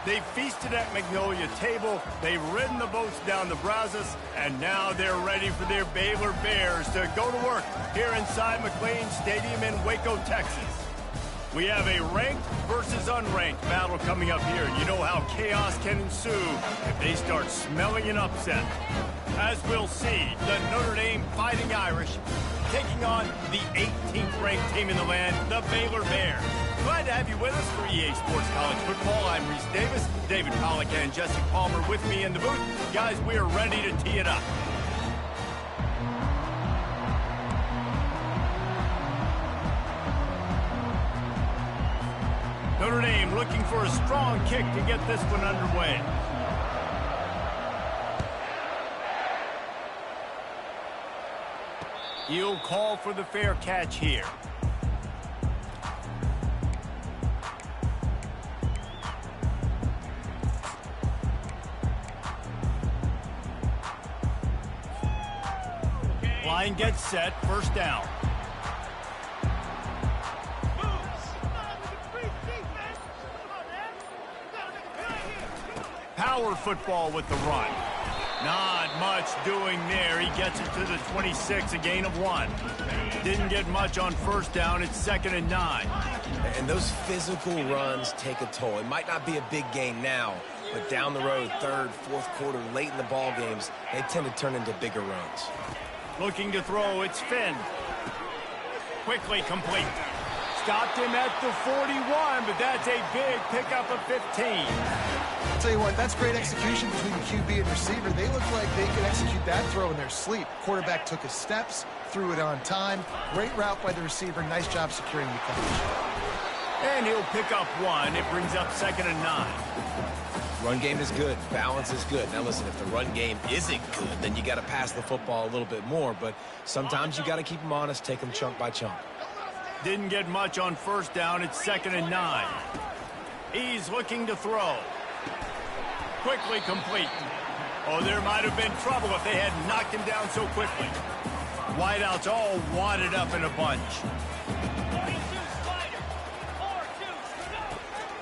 They feasted at Magnolia Table, they've ridden the boats down the Brazos, and now they're ready for their Baylor Bears to go to work here inside McLean Stadium in Waco, Texas. We have a ranked versus unranked battle coming up here. You know how chaos can ensue if they start smelling an upset. As we'll see, the Notre Dame Fighting Irish taking on the 18th ranked team in the land, the Baylor Bears. Glad to have you with us for EA Sports College Football. I'm Reese Davis, David Pollack and Jesse Palmer with me in the booth. Guys, we are ready to tee it up. Notre Dame looking for a strong kick to get this one underway. He'll call for the fair catch here. Line gets set, first down. Power football with the run. Not much doing there. He gets it to the 26, a gain of 1. Didn't get much on first down. It's 2nd and 9. And those physical runs take a toll. It might not be a big gain now, but down the road, third, fourth quarter, late in the ball games, they tend to turn into bigger runs. Looking to throw, it's Finn. Quickly complete. Stopped him at the 41, but that's a big pickup of 15. I'll tell you what, that's great execution between the QB and receiver. They look like they could execute that throw in their sleep. Quarterback took his steps, threw it on time. Great route by the receiver. Nice job securing the catch. And he'll pick up 1. It brings up 2nd and 9. Run game is good. Balance is good. Now listen, if the run game isn't good, then you got to pass the football a little bit more. But sometimes you got to keep them honest, take them chunk by chunk. Didn't get much on first down. It's 2nd and 9. He's looking to throw. Quickly complete. Oh, there might have been trouble if they had knocked him down so quickly. Wideouts all wadded up in a bunch.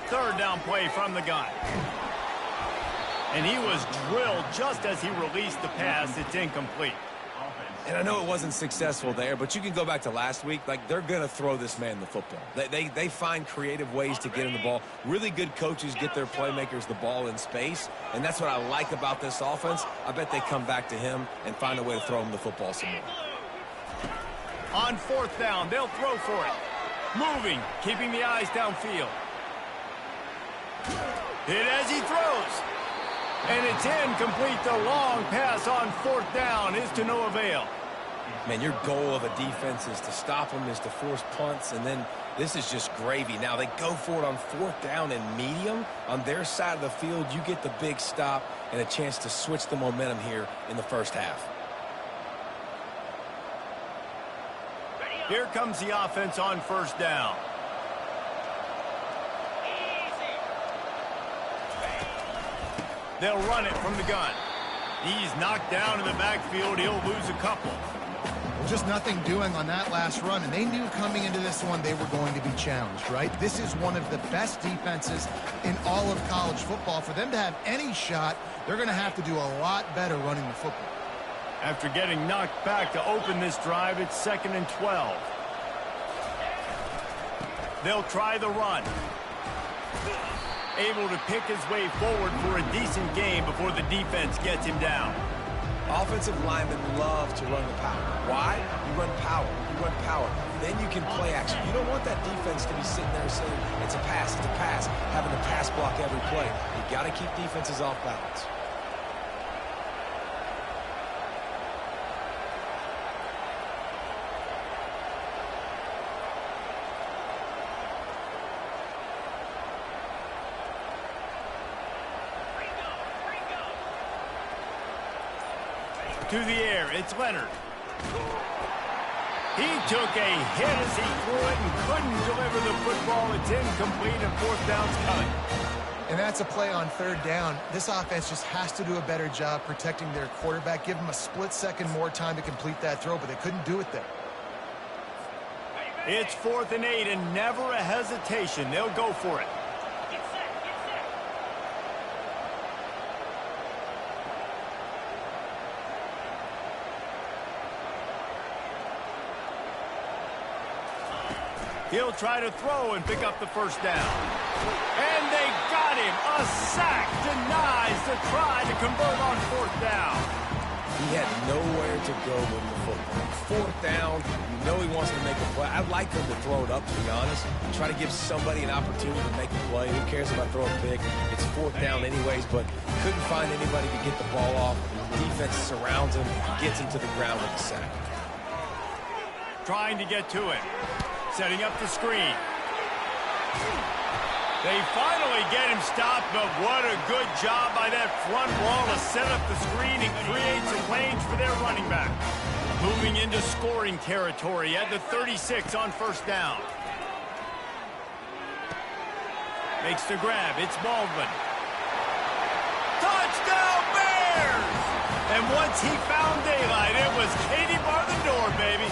Third down play from the gun. And he was drilled just as he released the pass. It's incomplete. And I know it wasn't successful there, but you can go back to last week. Like, they're going to throw this man the football. They find creative ways to get him the ball. Really good coaches get their playmakers the ball in space, and that's what I like about this offense. I bet they come back to him and find a way to throw him the football some more. On fourth down, they'll throw for it. Moving, keeping the eyes downfield. Hit as he throws. And it's incomplete. The long pass on fourth down is to no avail. Man, your goal of a defense is to stop them, is to force punts, and then this is just gravy. Now, they go for it on fourth down and medium. On their side of the field, you get the big stop and a chance to switch the momentum here in the first half. Here comes the offense on first down. They'll run it from the gun. He's knocked down in the backfield. He'll lose a couple. Well, just nothing doing on that last run, and they knew coming into this one they were going to be challenged, right? This is one of the best defenses in all of college football. For them to have any shot, they're going to have to do a lot better running the football. After getting knocked back to open this drive, it's 2nd and 12. They'll try the run. Able to pick his way forward for a decent game before the defense gets him down. Offensive linemen love to run the power. Why? You run power. You run power. Then you can play action. You don't want that defense to be sitting there saying, it's a pass, having to pass block every play. You got to keep defenses off balance. To the air, it's Leonard. He took a hit as he threw it and couldn't deliver the football. It's incomplete and fourth down's coming. And that's a play on third down. This offense just has to do a better job protecting their quarterback. Give them a split second more time to complete that throw, but they couldn't do it there. It's 4th and 8 and never a hesitation. They'll go for it. He'll try to throw and pick up the first down. And they got him. A sack denies the try to convert on fourth down. He had nowhere to go with the football. Fourth down, you know he wants to make a play. I'd like him to throw it up, to be honest. Try to give somebody an opportunity to make a play. Who cares if I throw a pick? It's fourth down anyways, but couldn't find anybody to get the ball off. Defense surrounds him, gets him to the ground with a sack. Trying to get to it. Setting up the screen. They finally get him stopped, but what a good job by that front wall to set up the screen and create some lanes for their running back. Moving into scoring territory at the 36 on first down. Makes the grab. It's Baldwin. Touchdown, Bears! And once he found daylight, it was Katie bar the door, baby.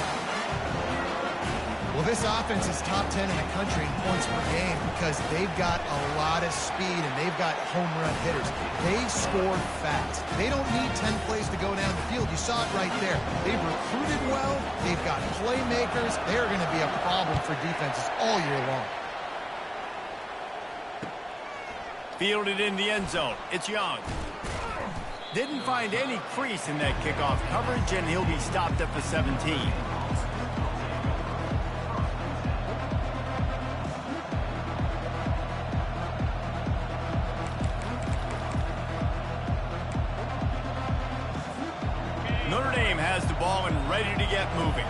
Well, this offense is top 10 in the country in points per game because they've got a lot of speed and they've got home run hitters. They score fast. They don't need 10 plays to go down the field. You saw it right there. They've recruited well. They've got playmakers. They're going to be a problem for defenses all year long. Fielded in the end zone. It's Young. Didn't find any crease in that kickoff coverage, and he'll be stopped at the 17. Notre Dame has the ball and ready to get moving.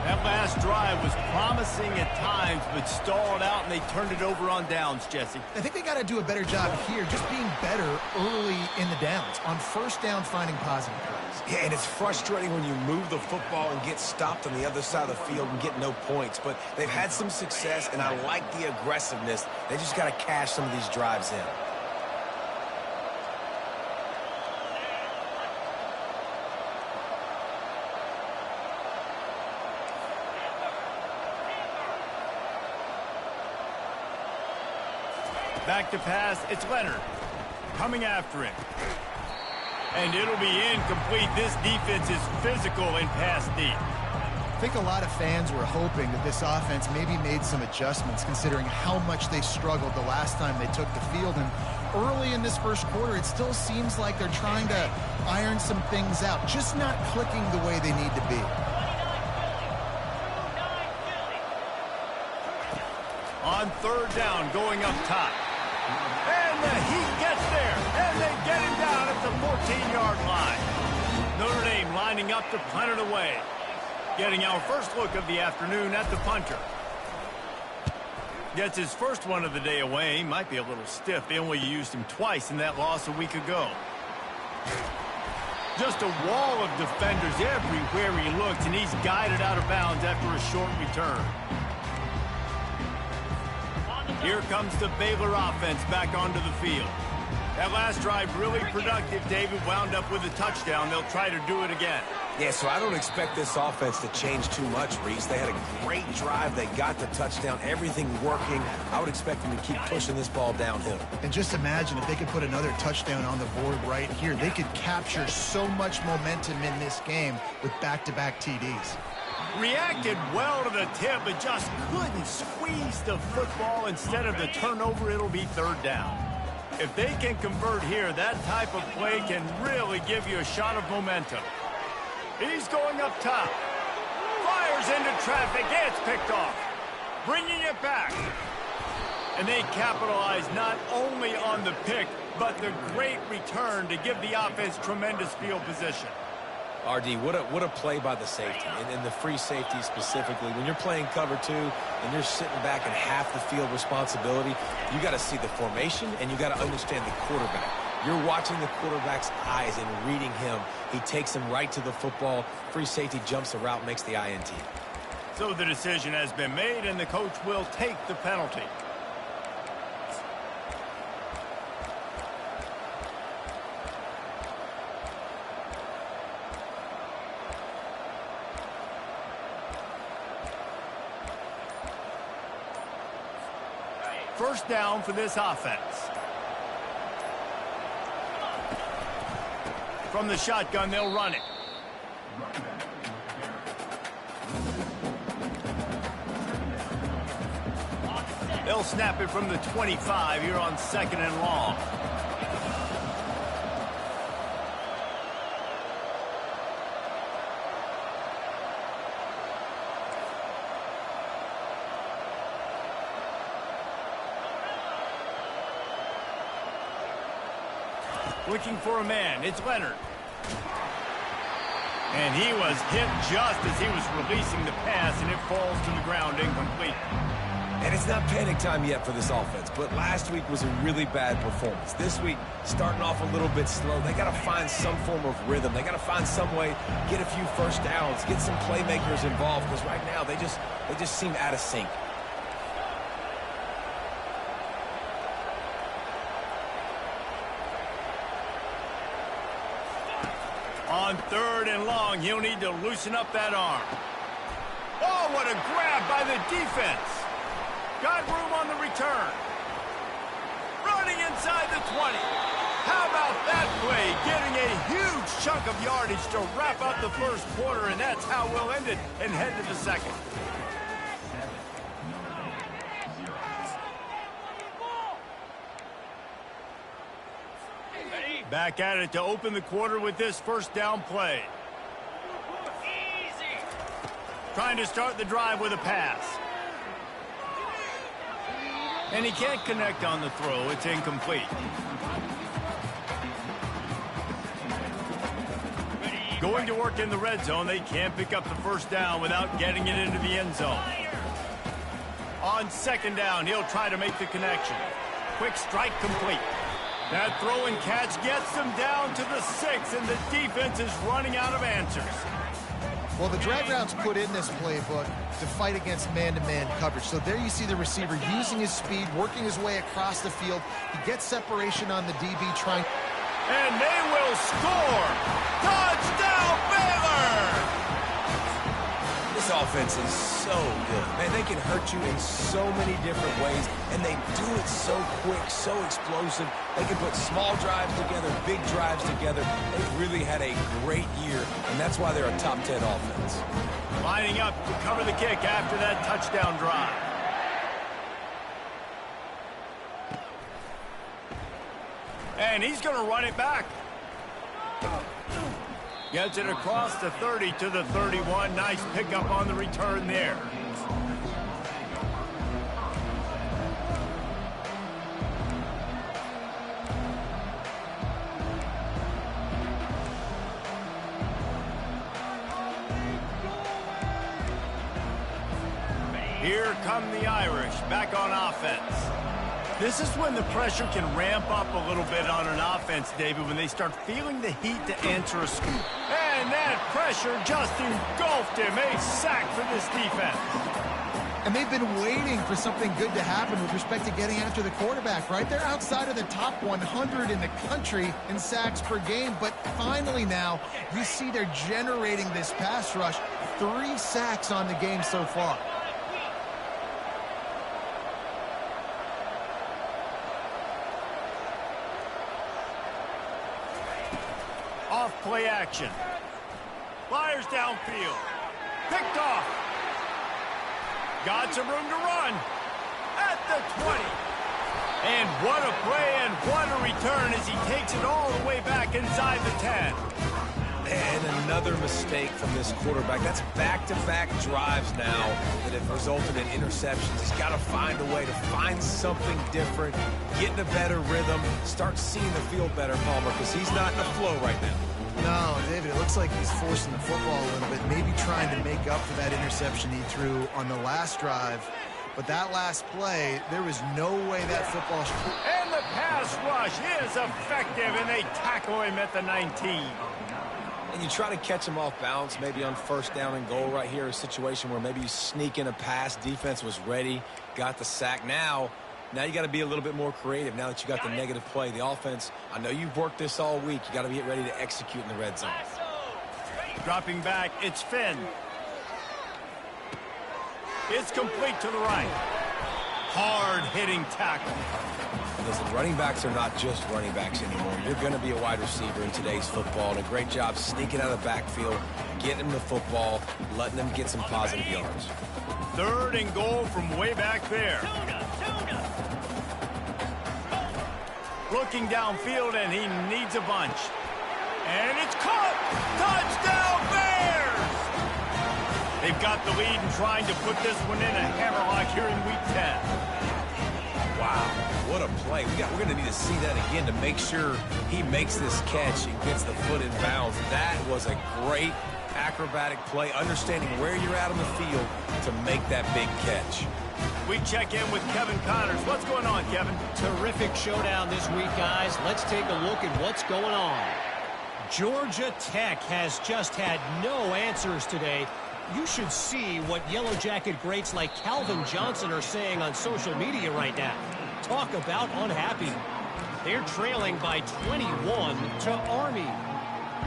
That last drive was promising at times, but stalled out, and they turned it over on downs, Jesse. I think they got to do a better job here, just being better early in the downs. On first down, finding positive plays. Yeah, and it's frustrating when you move the football and get stopped on the other side of the field and get no points. But they've had some success, and I like the aggressiveness. They just got to cash some of these drives in. Back to pass, it's Leonard. Coming after him. And it'll be incomplete. This defense is physical and pass deep. I think a lot of fans were hoping that this offense maybe made some adjustments considering how much they struggled the last time they took the field. And early in this first quarter, it still seems like they're trying to iron some things out, just not clicking the way they need to be. On third down, going up top. And the Heat gets there, and they get him down at the 14-yard line. Notre Dame lining up to punt it away. Getting our first look of the afternoon at the punter. Gets his first one of the day away. Might be a little stiff. They only used him twice in that loss a week ago. Just a wall of defenders everywhere he looks, and he's guided out of bounds after a short return. Here comes the Baylor offense back onto the field. That last drive really productive. David wound up with a touchdown. They'll try to do it again. Yeah, so I don't expect this offense to change too much, Reese. They had a great drive. They got the touchdown. Everything working. I would expect them to keep pushing this ball downhill. And just imagine if they could put another touchdown on the board right here. They could capture so much momentum in this game with back-to-back TDs. Reacted well to the tip, but just couldn't squeeze the football. Instead of the turnover, it'll be third down. If they can convert here, that type of play can really give you a shot of momentum. He's going up top. Fires into traffic. It's picked off. Bringing it back. And they capitalize not only on the pick, but the great return to give the offense tremendous field position. RD, what a play by the safety, and the free safety specifically. When you're playing cover two and you're sitting back in half the field responsibility, you got to see the formation and you got to understand the quarterback. You're watching the quarterback's eyes and reading him. He takes him right to the football. Free safety jumps the route, makes the INT. So the decision has been made, and the coach will take the penalty. First down for this offense. From the shotgun, they'll run it. They'll snap it from the 25 here on 2nd and long. Looking for a man. It's Leonard. And he was hit just as he was releasing the pass, and it falls to the ground incomplete. And it's not panic time yet for this offense, but last week was a really bad performance. This week, starting off a little bit slow. They got to find some form of rhythm. They got to find some way, get a few first downs, get some playmakers involved, because right now they just seem out of sync. On 3rd and long, he'll need to loosen up that arm. Oh, what a grab by the defense. Got room on the return. Running inside the 20. How about that play? Getting a huge chunk of yardage to wrap up the first quarter, and that's how we'll end it and head to the second. Back at it to open the quarter with this first down play. Trying to start the drive with a pass. And he can't connect on the throw. It's incomplete. Going to work in the red zone. They can't pick up the first down without getting it into the end zone. On 2nd down, he'll try to make the connection. Quick strike complete. That throw and catch gets them down to the 6, and the defense is running out of answers. Well, the drag routes put in this playbook to fight against man-to-man coverage. So there you see the receiver using his speed, working his way across the field. He gets separation on the DB trying. And they will score! Touchdown, Baylor! This offense is so good. Man, they can hurt you in so many different ways, and they do it so quick, so explosive. They can put small drives together, big drives together. They've really had a great year, and that's why they're a top 10 offense. Lining up to cover the kick after that touchdown drive. And he's going to run it back. Gets it across the 30 to the 31. Nice pickup on the return there. Here come the Irish back on offense. This is when the pressure can ramp up a little bit on an offense, David, when they start feeling the heat to answer a scoop. And that pressure just engulfed him. A sack for this defense. And they've been waiting for something good to happen with respect to getting after the quarterback, right? They're outside of the top 100 in the country in sacks per game, but finally now you see they're generating this pass rush. 3 sacks on the game so far. Off play action. Fires downfield. Picked off. Got some room to run. At the 20. And what a play and what a return as he takes it all the way back inside the 10. And another mistake from this quarterback. That's back-to-back drives now that have resulted in interceptions. He's got to find a way to find something different, get in a better rhythm, start seeing the field better, Palmer, because he's not in the flow right now. No, David, it looks like he's forcing the football a little bit, maybe trying to make up for that interception he threw on the last drive. But that last play, there was no way that football... And the pass rush is effective, and they tackle him at the 19. And you try to catch him off balance, maybe on 1st down and goal right here, a situation where maybe you sneak in a pass, defense was ready, got the sack. Now you got to be a little bit more creative now that you got the negative play. The offense, I know you've worked this all week. You got to get ready to execute in the red zone. Dropping back, it's Finn. It's complete to the right. Hard-hitting tackle. Listen, running backs are not just running backs anymore. You're going to be a wide receiver in today's football, and a great job sneaking out of the backfield, getting them the football, letting them get some positive yards. 3rd and goal from way back there. Looking downfield, and he needs a bunch. And it's caught! Touchdown, Bears! They've got the lead and trying to put this one in a hammerlock here in Week 10. Wow, what a play. We're going to need to see that again to make sure he makes this catch and gets the foot in bounds. That was a great acrobatic play, understanding where you're at on the field to make that big catch. We check in with Kevin Connors. What's going on, Kevin? Terrific showdown this week, guys. Let's take a look at what's going on. Georgia Tech has just had no answers today. You should see what Yellow Jacket greats like Calvin Johnson are saying on social media right now. Talk about unhappy. They're trailing by 21 to Army.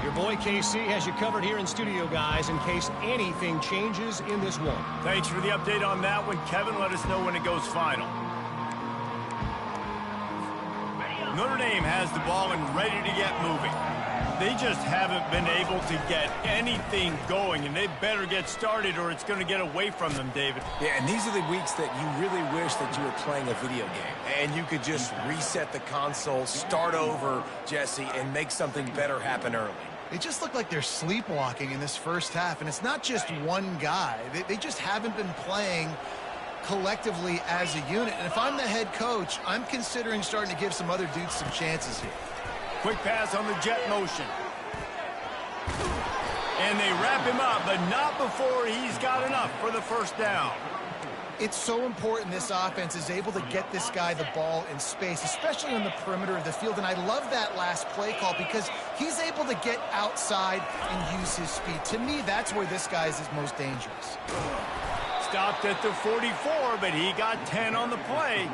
Your boy KC has you covered here in studio, guys, in case anything changes in this one. Thanks for the update on that one, Kevin. Let us know when it goes final. Notre Dame has the ball and ready to get moving. They just haven't been able to get anything going, and they better get started or it's going to get away from them, David. Yeah, and these are the weeks that you really wish that you were playing a video game and you could just reset the console, start over, Jesse, and make something better happen early. They just look like they're sleepwalking in this first half, and it's not just one guy. They just haven't been playing collectively as a unit. And if I'm the head coach, I'm considering starting to give some other dudes some chances here. Quick pass on the jet motion. And they wrap him up, but not before he's got enough for the first down. It's so important this offense is able to get this guy the ball in space, especially on the perimeter of the field. And I love that last play call because he's able to get outside and use his speed. To me, that's where this guy is his most dangerous. Stopped at the 44, but he got 10 on the play.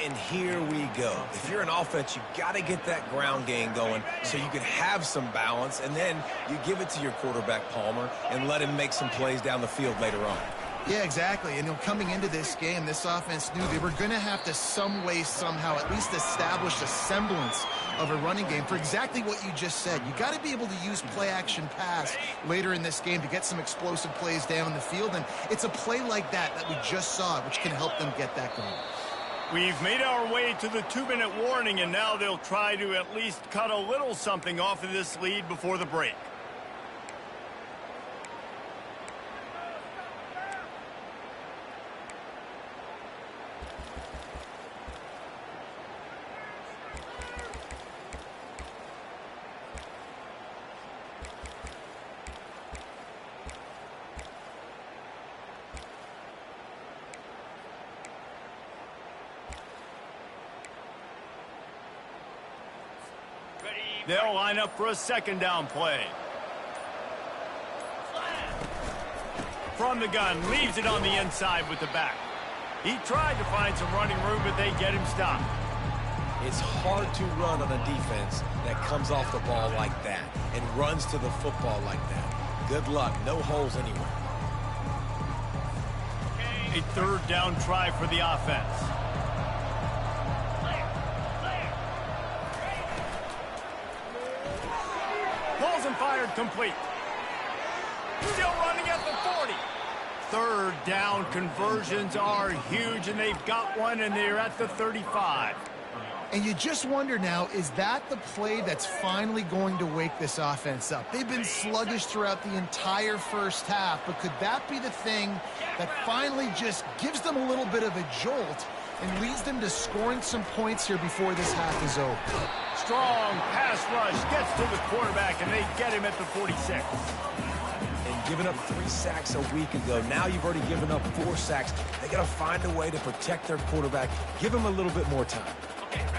And here we go. If you're an offense, you got to get that ground game going so you can have some balance, and then you give it to your quarterback, Palmer, and let him make some plays down the field later on. Yeah, exactly. And coming into this game, this offense knew they were going to have to some way, somehow, at least establish a semblance of a running game for exactly what you just said. You got to be able to use play-action pass later in this game to get some explosive plays down the field. And it's a play like that we just saw, which can help them get that going. We've made our way to the 2-minute warning, and now they'll try to at least cut a little something off of this lead before the break. They'll line up for a second down play. From the gun, leaves it on the inside with the back. He tried to find some running room, but they get him stopped. It's hard to run on a defense that comes off the ball like that and runs to the football like that. Good luck. No holes anywhere. A third down try for the offense. Balls and fired complete. Still running at the 40. Third down conversions are huge, and they've got one, and they're at the 35. And you just wonder now, is that the play that's finally going to wake this offense up? They've been sluggish throughout the entire first half, but could that be the thing that finally just gives them a little bit of a jolt and leads them to scoring some points here before this half is over? Strong pass rush gets to the quarterback, and they get him at the 46. And giving up 3 sacks a week ago, now you've already given up 4 sacks. They got to find a way to protect their quarterback. Give him a little bit more time.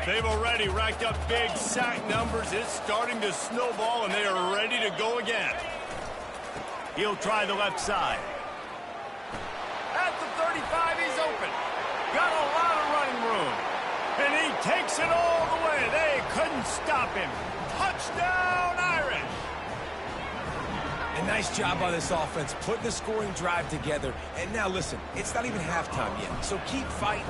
They've already racked up big sack numbers. It's starting to snowball, and they are ready to go again. He'll try the left side. At the 35, he's open. Got a lot of running room. And he takes it all the way. They couldn't stop him. Touchdown, Irish. A nice job by this offense, putting the scoring drive together. And now, listen, it's not even halftime yet. So keep fighting,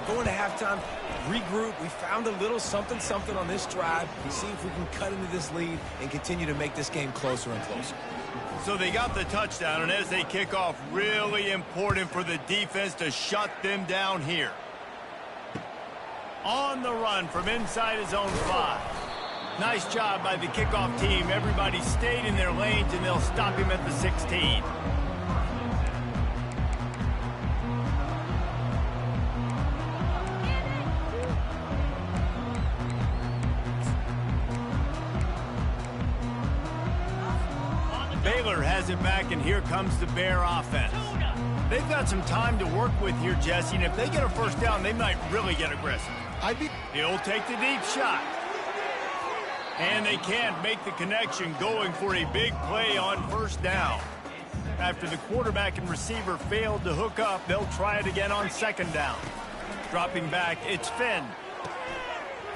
going to halftime, regroup. We found a little something on this drive. See if we can cut into this lead and continue to make this game closer and closer. So they got the touchdown, and as they kick off, really important for the defense to shut them down here. On the run from inside his own 5. Nice job by the kickoff team. Everybody stayed in their lanes, and they'll stop him at the 16. Baylor has it back, and here comes the Bear offense. They've got some time to work with here, Jesse, and if they get a first down, they might really get aggressive. He'll take the deep shot. And they can't make the connection, going for a big play on first down. After the quarterback and receiver failed to hook up, they'll try it again on second down. Dropping back, it's Finn.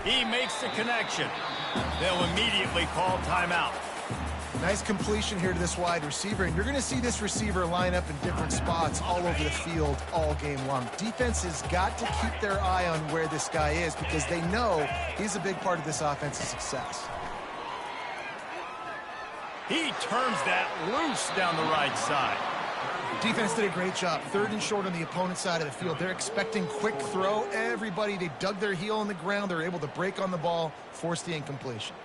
He makes the connection. They'll immediately call timeout. Nice completion here to this wide receiver, and you're going to see this receiver line up in different spots all over the field all game long. Defense has got to keep their eye on where this guy is because they know he's a big part of this offense's success. He turns that loose down the right side. Defense did a great job. 3rd and short on the opponent's side of the field. They're expecting quick throw. Everybody, they dug their heel on the ground. They're able to break on the ball, force the incompletion.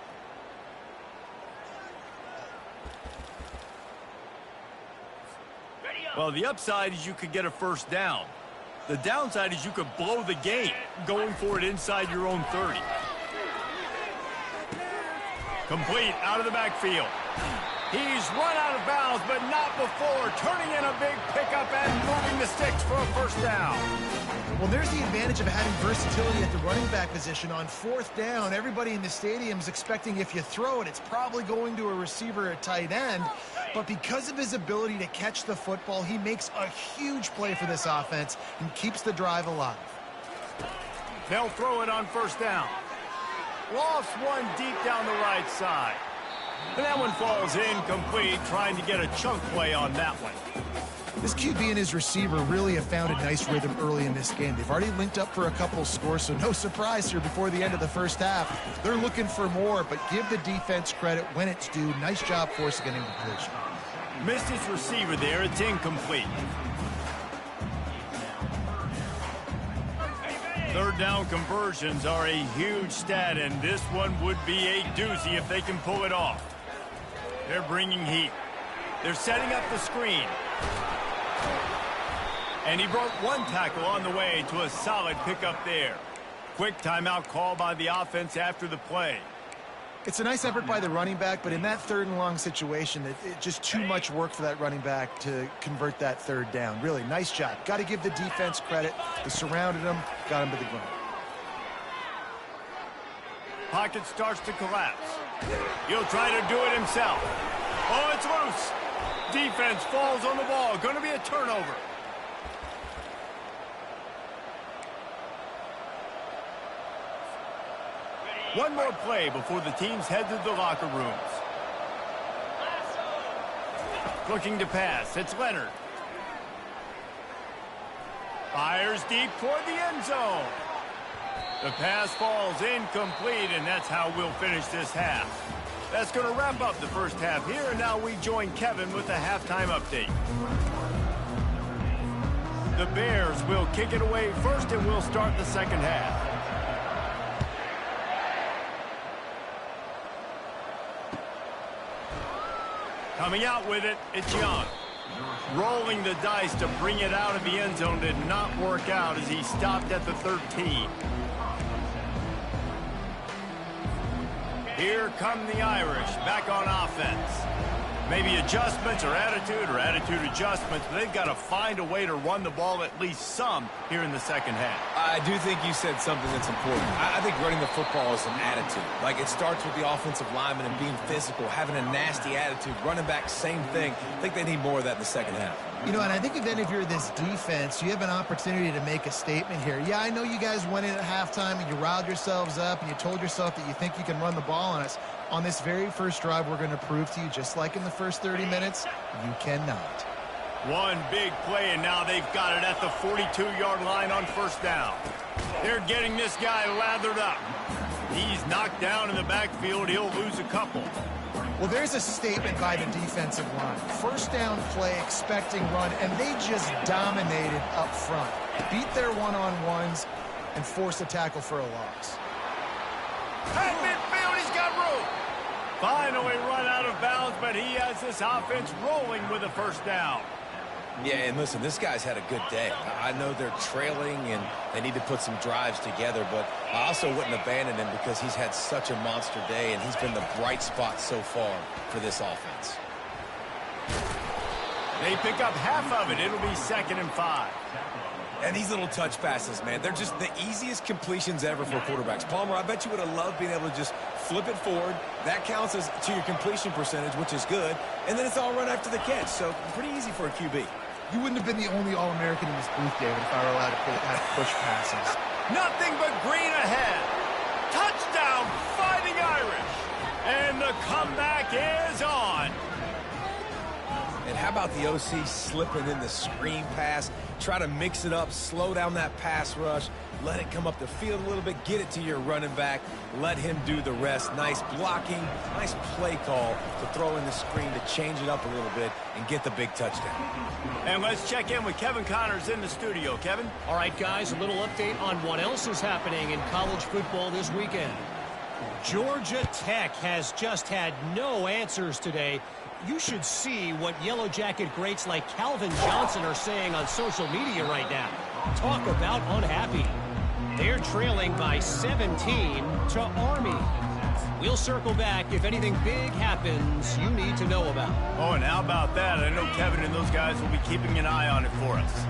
Well, the upside is you could get a first down. The downside is you could blow the game going for it inside your own 30. Complete out of the backfield. He's run out of bounds, but not before turning in a big pickup and moving the sticks for a first down. Well, there's the advantage of having versatility at the running back position. On 4th down, everybody in the stadium is expecting if you throw it, it's probably going to a receiver at tight end. But because of his ability to catch the football, he makes a huge play for this offense and keeps the drive alive. They'll throw it on first down. Lost one deep down the right side. And that one falls incomplete, trying to get a chunk play on that one. This QB and his receiver really have found a nice rhythm early in this game. They've already linked up for a couple scores, so no surprise here before the end of the first half. They're looking for more, but give the defense credit when it's due. Nice job forcing an incompletion. Missed his receiver there. It's incomplete. 3rd down conversions are a huge stat, and this one would be a doozy if they can pull it off. They're bringing heat. They're setting up the screen. And he broke one tackle on the way to a solid pickup there. Quick timeout call by the offense after the play. It's a nice effort by the running back, but in that 3rd and long situation, it's just too much work for that running back to convert that 3rd down. Really, nice job. Got to give the defense credit. They surrounded him, got him to the ground. Pocket starts to collapse. He'll try to do it himself. Oh, it's loose. Defense falls on the ball. Going to be a turnover. One more play before the teams head to the locker rooms. Looking to pass. It's Leonard. Fires deep toward the end zone. The pass falls incomplete, and that's how we'll finish this half. That's going to wrap up the first half here, and now we join Kevin with the halftime update. The Bears will kick it away first, and we'll start the second half. Coming out with it, it's Young. Rolling the dice to bring it out of the end zone did not work out as he stopped at the 13. Here come the Irish back on offense. Maybe adjustments or attitude adjustments, but they've got to find a way to run the ball at least some here in the second half. I do think you said something that's important. I think running the football is an attitude. Like, it starts with the offensive lineman and being physical, having a nasty attitude. Running back, same thing. I think they need more of that in the second half. You know, and I think if you're this defense, you have an opportunity to make a statement here. Yeah, I know you guys went in at halftime and you riled yourselves up and you told yourself that you think you can run the ball on us. On this very first drive, we're going to prove to you, just like in the first 30 minutes, you cannot. One big play, and now they've got it at the 42-yard line on first down. They're getting this guy lathered up. He's knocked down in the backfield. He'll lose a couple. Well, there's a statement by the defensive line. First down play, expecting run, and they just dominated up front. Beat their one-on-ones. and force a tackle for a loss. At midfield, he's got room. Finally run out of bounds, but he has this offense rolling with a first down. Yeah, and listen, this guy's had a good day. I know they're trailing and they need to put some drives together, but I also wouldn't abandon him because he's had such a monster day and he's been the bright spot so far for this offense. They pick up half of it. It'll be 2nd and 5. And these little touch passes, man, they're just the easiest completions ever for quarterbacks. Palmer, I bet you would have loved being able to just flip it forward. That counts as to your completion percentage, which is good. And then it's all run after the catch, so pretty easy for a QB. You wouldn't have been the only All-American in this booth, David, if I were allowed to push passes. Nothing but green ahead. Touchdown, Fighting Irish. And the comeback is on. And how about the OC slipping in the screen pass? Try to mix it up, slow down that pass rush, let it come up the field a little bit, get it to your running back, let him do the rest. Nice blocking, nice play call to throw in the screen to change it up a little bit and get the big touchdown. And let's check in with Kevin Connors in the studio. Kevin? All right, guys, a little update on what else is happening in college football this weekend. Georgia Tech has just had no answers today. You should see what Yellow Jacket greats like Calvin Johnson are saying on social media right now. Talk about unhappy. They're trailing by 17 to Army. We'll circle back if anything big happens you need to know about. Oh, and how about that? I know Kevin and those guys will be keeping an eye on it for us.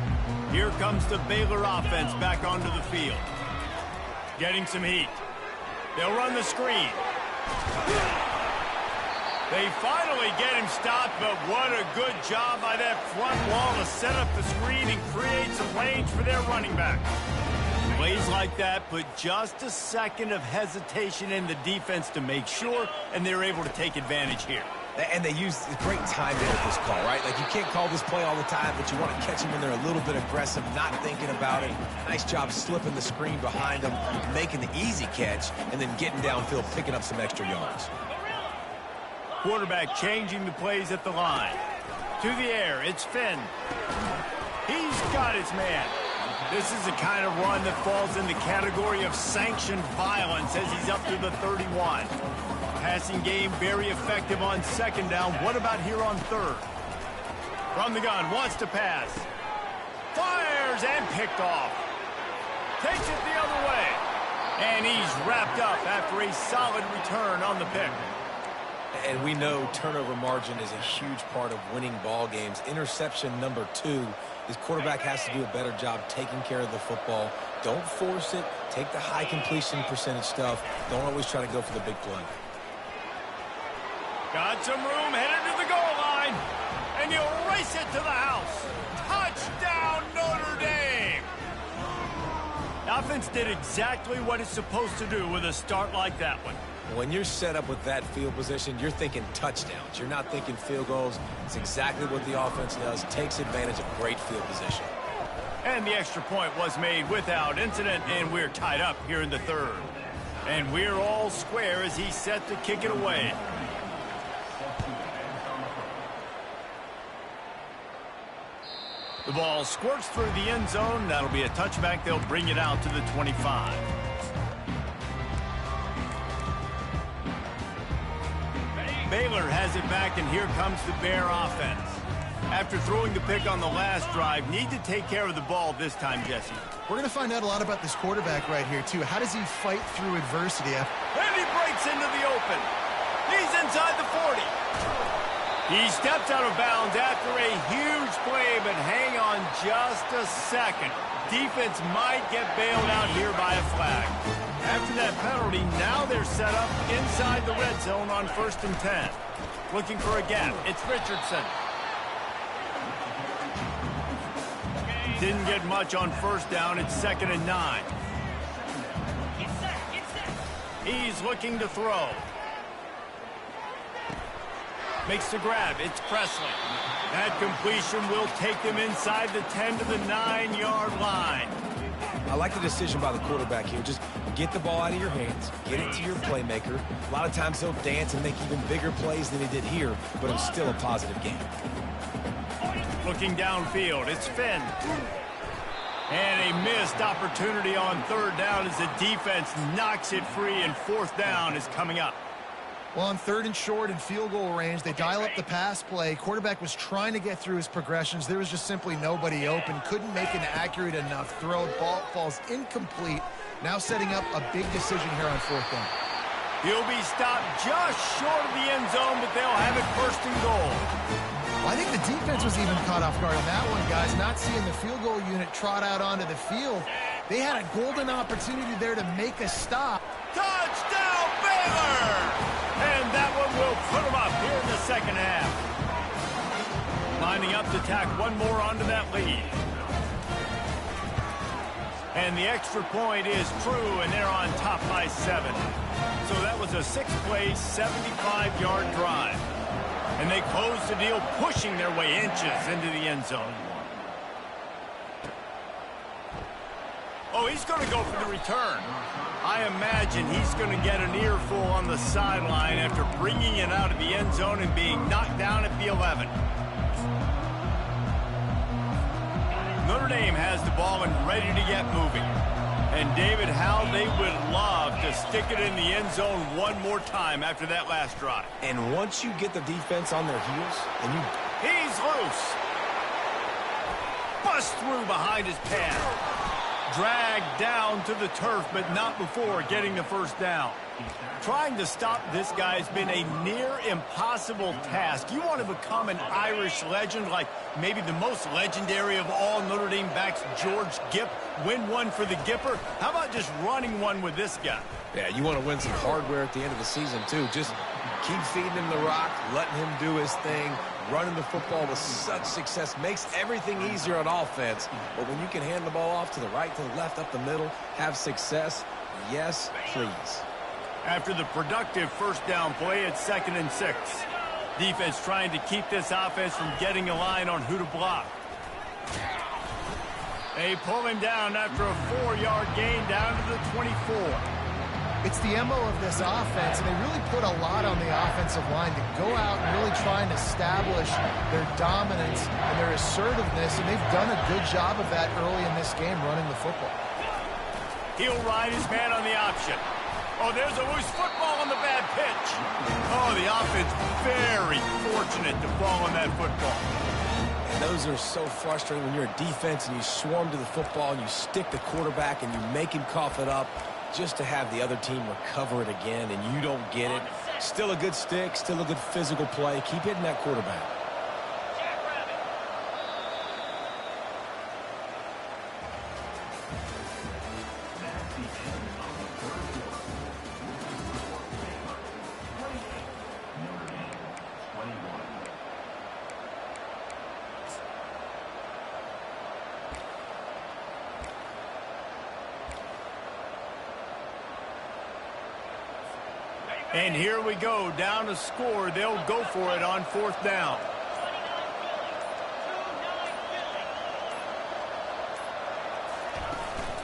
Here comes the Baylor offense back onto the field. Getting some heat. They'll run the screen. They finally get him stopped, but what a good job by that front wall to set up the screen and create some lanes for their running back. Plays like that put just a second of hesitation in the defense to make sure, and they're able to take advantage here. And they use great timing with this call, right? Like, you can't call this play all the time, but you want to catch them when they're a little bit aggressive, not thinking about it. Nice job slipping the screen behind them, making the easy catch, and then getting downfield, picking up some extra yards. Quarterback changing the plays at the line. To the air, it's Finn. He's got his man. This is the kind of run that falls in the category of sanctioned violence as he's up to the 31. Passing game very effective on 2nd down. What about here on 3rd? From the gun, wants to pass. Fires and picked off. Takes it the other way. And he's wrapped up after a solid return on the pick. And we know turnover margin is a huge part of winning ball games. Interception number 2. This quarterback has to do a better job taking care of the football. Don't force it. Take the high completion percentage stuff. Don't always try to go for the big play. Got some room, headed to the goal line. And he'll race it to the house. Touchdown, Notre Dame! The offense did exactly what it's supposed to do with a start like that one. When you're set up with that field position, you're thinking touchdowns. You're not thinking field goals. It's exactly what the offense does. Takes advantage of great field position. And the extra point was made without incident, and we're tied up here in the 3rd. And we're all square as he's set to kick it away. The ball squirts through the end zone. That'll be a touchback. They'll bring it out to the 25. Baylor has it back, and here comes the Bear offense. After throwing the pick on the last drive, need to take care of the ball this time, Jesse. We're going to find out a lot about this quarterback right here, too. How does he fight through adversity? And he breaks into the open. He's inside the 40. He steps out of bounds after a huge play, but hang on just a second. Defense might get bailed out here by a flag. After that penalty, now they're set up inside the red zone on 1st and 10. Looking for a gap. It's Richardson. Didn't get much on 1st down. It's 2nd and 9. He's looking to throw. Makes the grab. It's Presley. That completion will take them inside the 10 to the 9-yard line. I like the decision by the quarterback here. Just get the ball out of your hands, get it to your playmaker. A lot of times he'll dance and make even bigger plays than he did here, but it was still a positive game. Looking downfield, it's Finn. And a missed opportunity on third down as the defense knocks it free, and fourth down is coming up. Well, on third and short and field goal range, they dial up the pass play. Quarterback was trying to get through his progressions. There was just simply nobody open. Couldn't make an accurate enough throw. Ball falls incomplete. Now setting up a big decision here on fourth down. He'll be stopped just short of the end zone, but they'll have it first and goal. Well, I think the defense was even caught off guard on that one, guys. Not seeing the field goal unit trot out onto the field. They had a golden opportunity there to make a stop. Touchdown, Baylor! And that one will put them up here in the second half. Lining up to tack one more onto that lead. And the extra point is true, and they're on top by 7. So that was a 6-play, 75-yard drive. And they close the deal, pushing their way inches into the end zone. Oh, he's going to go for the return. I imagine he's going to get an earful on the sideline after bringing it out of the end zone and being knocked down at the 11. Notre Dame has the ball and ready to get moving. And David, how they would love to stick it in the end zone one more time after that last drive. And once you get the defense on their heels, and you... He's loose. Bust through behind his pad. Dragged down to the turf, but not before getting the first down. Trying to stop this guy has been a near impossible task. You want to become an Irish legend, like maybe the most legendary of all Notre Dame backs, George Gipp, win one for the Gipper. How about just running one with this guy? Yeah, you want to win some hardware at the end of the season, too. Just keep feeding him the rock, letting him do his thing. Running the football with such success makes everything easier on offense. But when you can hand the ball off to the right, to the left, up the middle, have success, yes, please. After the productive first down play, it's 2nd and 6. Defense trying to keep this offense from getting a line on who to block. They pull him down after a 4-yard gain down to the 24. It's the MO of this offense, and they really put a lot on the offensive line to go out and really try and establish their dominance and their assertiveness, and they've done a good job of that early in this game running the football. He'll ride his man on the option. Oh, there's a loose football on the bad pitch. Oh, the offense very fortunate to fall on that football. And those are so frustrating when you're a defense and you swarm to the football and you stick the quarterback and you make him cough it up just to have the other team recover it again and you don't get it. Still a good stick, still a good physical play. Keep hitting that quarterback. And here we go, down to score. They'll go for it on fourth down.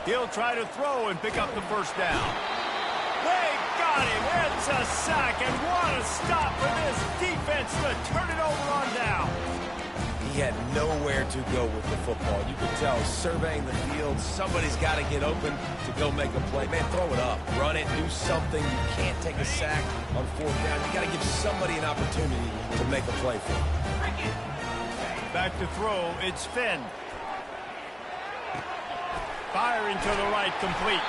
He'll try to throw and pick up the first down. They got him. It's a sack, and what a stop for this defense to turn it over on down. He had nowhere to go with the football. You could tell, surveying the field, somebody's got to get open to go make a play. Man, throw it up, run it, do something. You can't take a sack on fourth down. You got to give somebody an opportunity to make a play for him. Back to throw, it's Finn. Firing to the right, complete.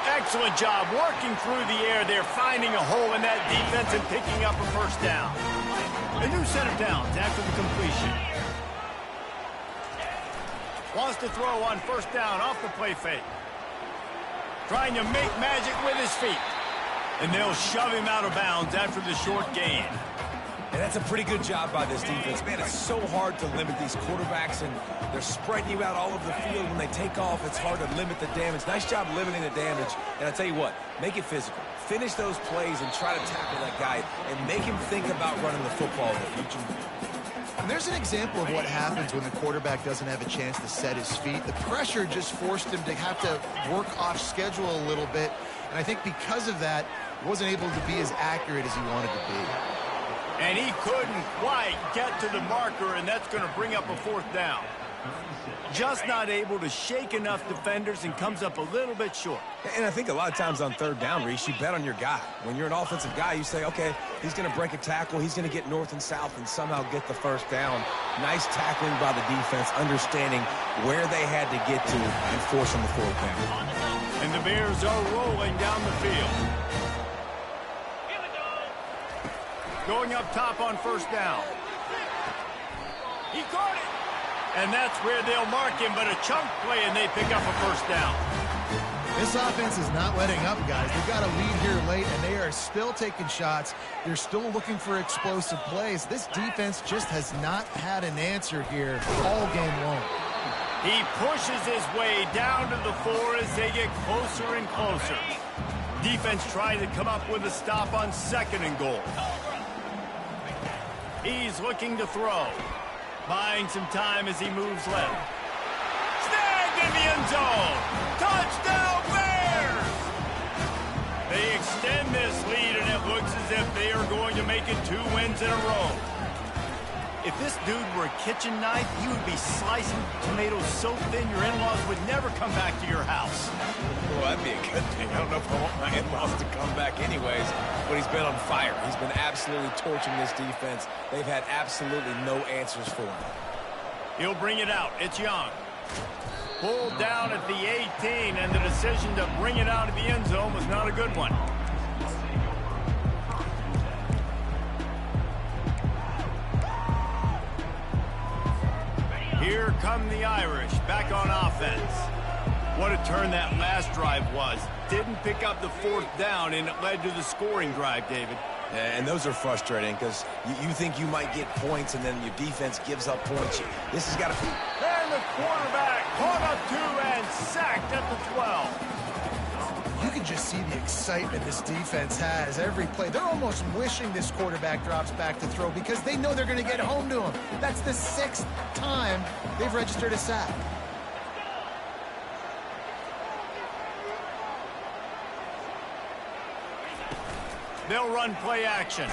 Excellent job working through the air there, finding a hole in that defense and picking up a first down. A new set of downs after the completion. Wants to throw on first down off the play fake. Trying to make magic with his feet. And they'll shove him out of bounds after the short gain. And that's a pretty good job by this defense. Man, it's so hard to limit these quarterbacks, and they're spreading you out all over the field. When they take off, it's hard to limit the damage. Nice job limiting the damage. And I tell you what, make it physical. Finish those plays and try to tackle that guy and make him think about running the football in the future. And there's an example of what happens when the quarterback doesn't have a chance to set his feet. The pressure just forced him to have to work off schedule a little bit. And I think because of that, he wasn't able to be as accurate as he wanted to be. And he couldn't quite get to the marker, and that's going to bring up a fourth down. Just not able to shake enough defenders and comes up a little bit short. And I think a lot of times on third down, Reese, you bet on your guy. When you're an offensive guy, you say, okay, he's going to break a tackle, he's going to get north and south and somehow get the first down. Nice tackling by the defense, understanding where they had to get to and forcing the fourth down. And the Bears are rolling down the field. Going up top on first down. He caught it. And that's where they'll mark him, but a chunk play, and they pick up a first down. This offense is not letting up, guys. They've got a lead here late, and they are still taking shots. They're still looking for explosive plays. This defense just has not had an answer here all game long. He pushes his way down to the 4 as they get closer and closer. Defense trying to come up with a stop on 2nd and goal. He's looking to throw. Buying some time as he moves left. Snagged in the end zone. Touchdown Bears! They extend this lead, and it looks as if they are going to make it 2 wins in a row. If this dude were a kitchen knife, he would be slicing tomatoes so thin your in-laws would never come back to your house. Well, that'd be a good thing. I don't know if I want my in-laws to come back anyways, but he's been on fire. He's been absolutely torching this defense. They've had absolutely no answers for him. He'll bring it out. It's Young. Pulled down at the 18, and the decision to bring it out of the end zone was not a good one. Here come the Irish, back on offense. What a turn that last drive was. Didn't pick up the 4th down, and it led to the scoring drive, David. Yeah, and those are frustrating because you think you might get points, and then your defense gives up points. This has got to be... And the quarterback caught up 2 and sacked at the 12. You can just see the excitement this defense has every play. They're almost wishing this quarterback drops back to throw because they know they're going to get home to him. That's the 6th time they've registered a sack. They'll run play action.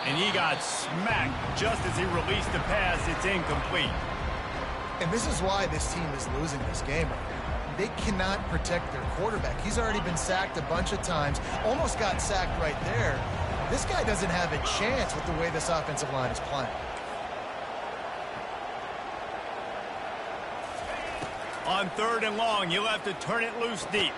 And he got smacked just as he released the pass. It's incomplete. And this is why this team is losing this game right now. They cannot protect their quarterback. He's already been sacked a bunch of times, almost got sacked right there. This guy doesn't have a chance with the way this offensive line is playing. On 3rd and long, you'll have to turn it loose deep.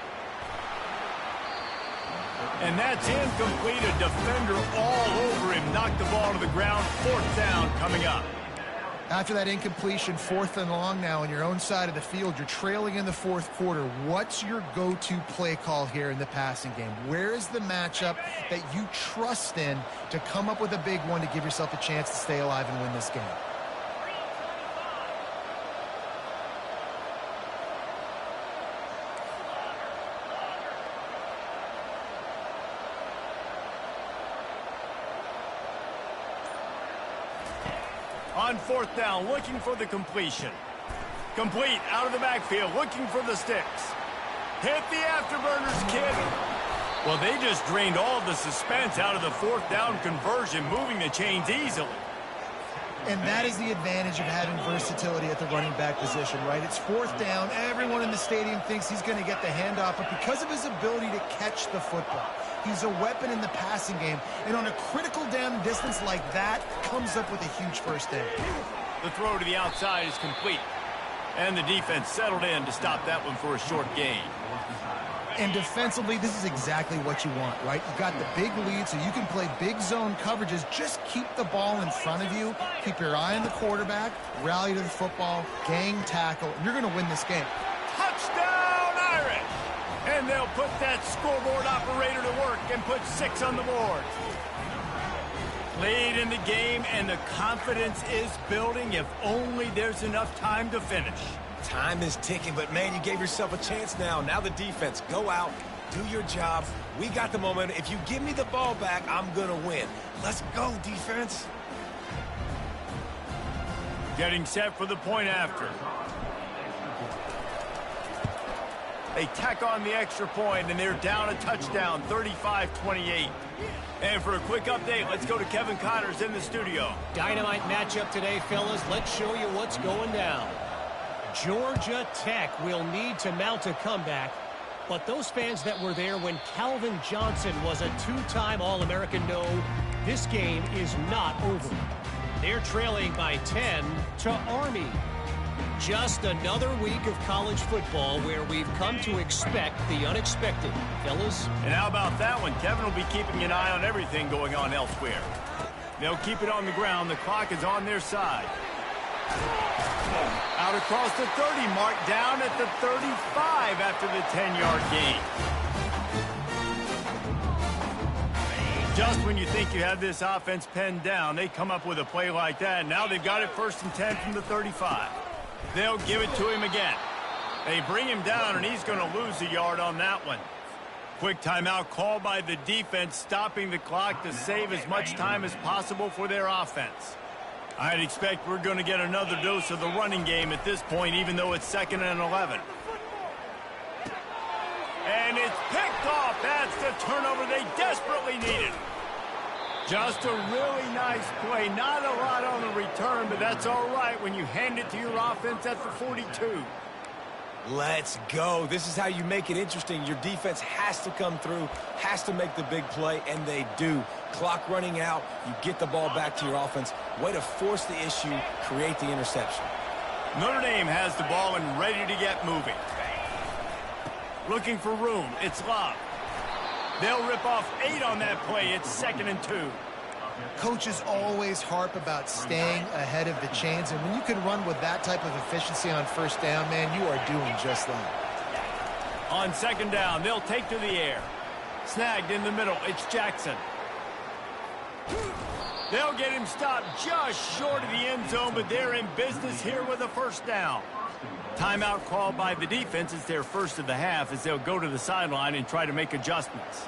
And that's incomplete. A defender all over him. Knocked the ball to the ground. 4th down coming up. After that incompletion, 4th and long now on your own side of the field, you're trailing in the 4th quarter. What's your go-to play call here in the passing game? Where is the matchup that you trust in to come up with a big one to give yourself a chance to stay alive and win this game? On 4th down, looking for the completion. Complete, out of the backfield, looking for the sticks. Hit the afterburners, kid. Well, they just drained all the suspense out of the 4th down conversion, moving the chains easily. And that is the advantage of having versatility at the running back position, right? It's 4th down. Everyone in the stadium thinks he's going to get the handoff, but because of his ability to catch the football, he's a weapon in the passing game. And on a critical down distance like that, comes up with a huge first down. The throw to the outside is complete. And the defense settled in to stop that one for a short gain. And defensively, this is exactly what you want, right? You've got the big lead, so you can play big zone coverages. Just keep the ball in front of you. Keep your eye on the quarterback. Rally to the football. Gang tackle. And you're going to win this game. Touchdown, Irish! And they'll put that scoreboard operator to work and put 6 on the board. Late in the game, and the confidence is building if only there's enough time to finish. Time is ticking, but, man, you gave yourself a chance now. Now the defense, go out, do your job. We got the momentum. If you give me the ball back, I'm going to win. Let's go, defense. Getting set for the point after. They tack on the extra point, and they're down a touchdown, 35-28. And for a quick update, let's go to Kevin Connors in the studio. Dynamite matchup today, fellas. Let's show you what's going down. Georgia Tech will need to mount a comeback, but those fans that were there when Calvin Johnson was a two-time All-American know this game is not over. They're trailing by 10 to Army. Just another week of college football where we've come to expect the unexpected, fellas. And how about that one? Kevin will be keeping an eye on everything going on elsewhere. They'll keep it on the ground. The clock is on their side. Out across the 30 mark, down at the 35 after the 10-yard gain. Just when you think you have this offense pinned down, they come up with a play like that. Now they've got it 1st and 10 from the 35. They'll give it to him again. They bring him down, and he's going to lose a yard on that one. Quick timeout called by the defense, stopping the clock to save as much time as possible for their offense. I'd expect we're going to get another dose of the running game at this point, even though it's 2nd and 11. And it's picked off. That's the turnover they desperately needed. Just a really nice play. Not a lot on the return, but that's all right when you hand it to your offense at the 42. Let's go. This is how you make it interesting. Your defense has to come through, has to make the big play, and they do. Clock running out, you get the ball back to your offense. Way to force the issue, create the interception. Notre Dame has the ball and ready to get moving. Looking for room. It's Love. They'll rip off 8 on that play. It's 2nd and 2. Coaches always harp about staying ahead of the chains, and when you can run with that type of efficiency on 1st down, man, you are doing just that. On 2nd down, they'll take to the air. Snagged in the middle. It's Jackson. They'll get him stopped just short of the end zone, but they're in business here with a 1st down. Timeout called by the defense. It's their first of the half as they'll go to the sideline and try to make adjustments.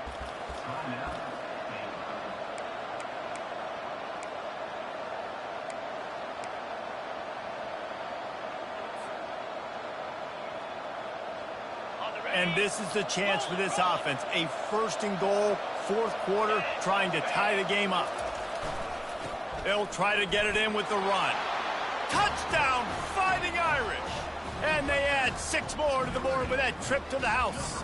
And this is the chance for this offense. A 1st and goal, 4th quarter, trying to tie the game up. They'll try to get it in with the run. Touchdown, Fighting Irish. And they add 6 more to the board with that trip to the house.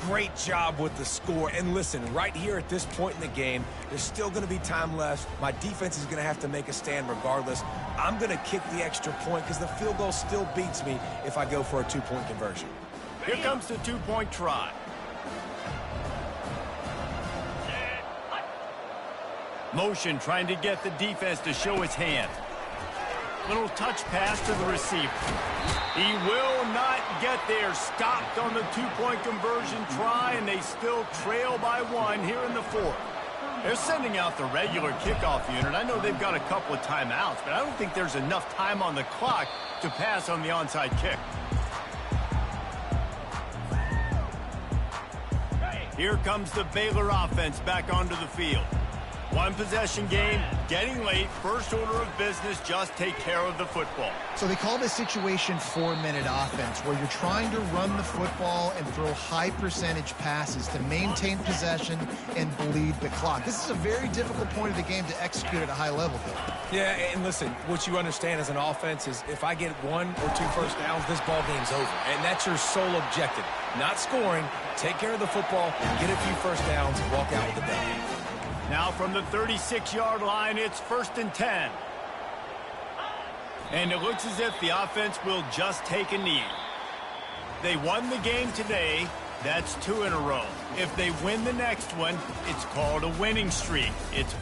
Great job with the score. And listen, right here at this point in the game, there's still going to be time left. My defense is going to have to make a stand regardless. I'm going to kick the extra point because the field goal still beats me if I go for a 2-point conversion. Here comes the 2-point try. Motion trying to get the defense to show his hand. Little touch pass to the receiver. He will not get there. Stopped on the 2-point conversion try, and they still trail by 1 here in the 4th. They're sending out the regular kickoff unit. I know they've got a couple of timeouts, but I don't think there's enough time on the clock to pass on the onside kick. Here comes the Baylor offense back onto the field. 1-possession game, getting late, first order of business, just take care of the football. So they call this situation 4-minute offense, where you're trying to run the football and throw high percentage passes to maintain possession and bleed the clock. This is a very difficult point of the game to execute at a high level, Bill. Yeah, and listen, what you understand as an offense is if I get 1 or 2 1st downs, this ball game's over. And that's your sole objective. Not scoring, take care of the football, get a few 1st downs, walk out with the day. Now from the 36-yard line, it's 1st and 10. And it looks as if the offense will just take a knee. They won the game today. That's 2 in a row. If they win the next one, it's called a winning streak. It's